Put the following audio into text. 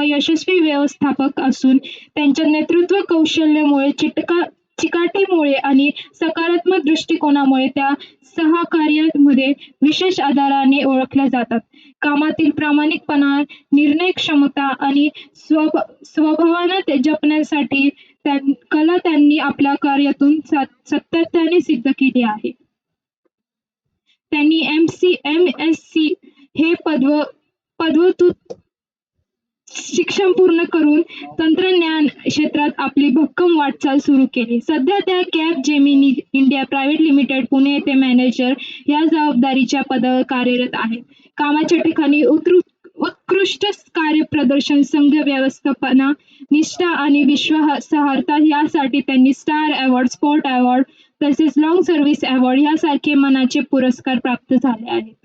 यशस्वी व्यवस्थापक असून त्यांच्या नेतृत्व कौशल्यामुळे चिकाटीमुळे आणि सकारात्मक दृष्टिकोनामुळे त्या सहकार्यामध्ये विशेष आदराने ओळखल्या जातात. कामातील प्रामाणिकपणा, निर्णय क्षमता आणि स्वभावाने जपण्यासाठी कला त्यांनी आपल्या कार्यातून सातत्याने सिद्ध केली आहे. त्यांनी MSc हे पदव्युत्तर शिक्षण पूर्ण करून तंत्रज्ञान क्षेत्रात आपली भक्कम वाटचाल सुरू केली. सध्या त्या Capgemini India private limited Pune येथे मॅनेजर या जबाबदारीच्या पदावर कार्यरत आहेत. कामाच्या ठिकाणी उत्कृष्ट कार्यप्रदर्शन, संघ व्यवस्थापना, निष्ठा आणि विश्वासार्हता यासाठी त्यांनी स्टार अवॉर्ड, स्पॉट अवॉर्ड तसेच लॉंग सर्व्हिस अवॉर्ड यासारखे मानाचे पुरस्कार प्राप्त झाले आहेत.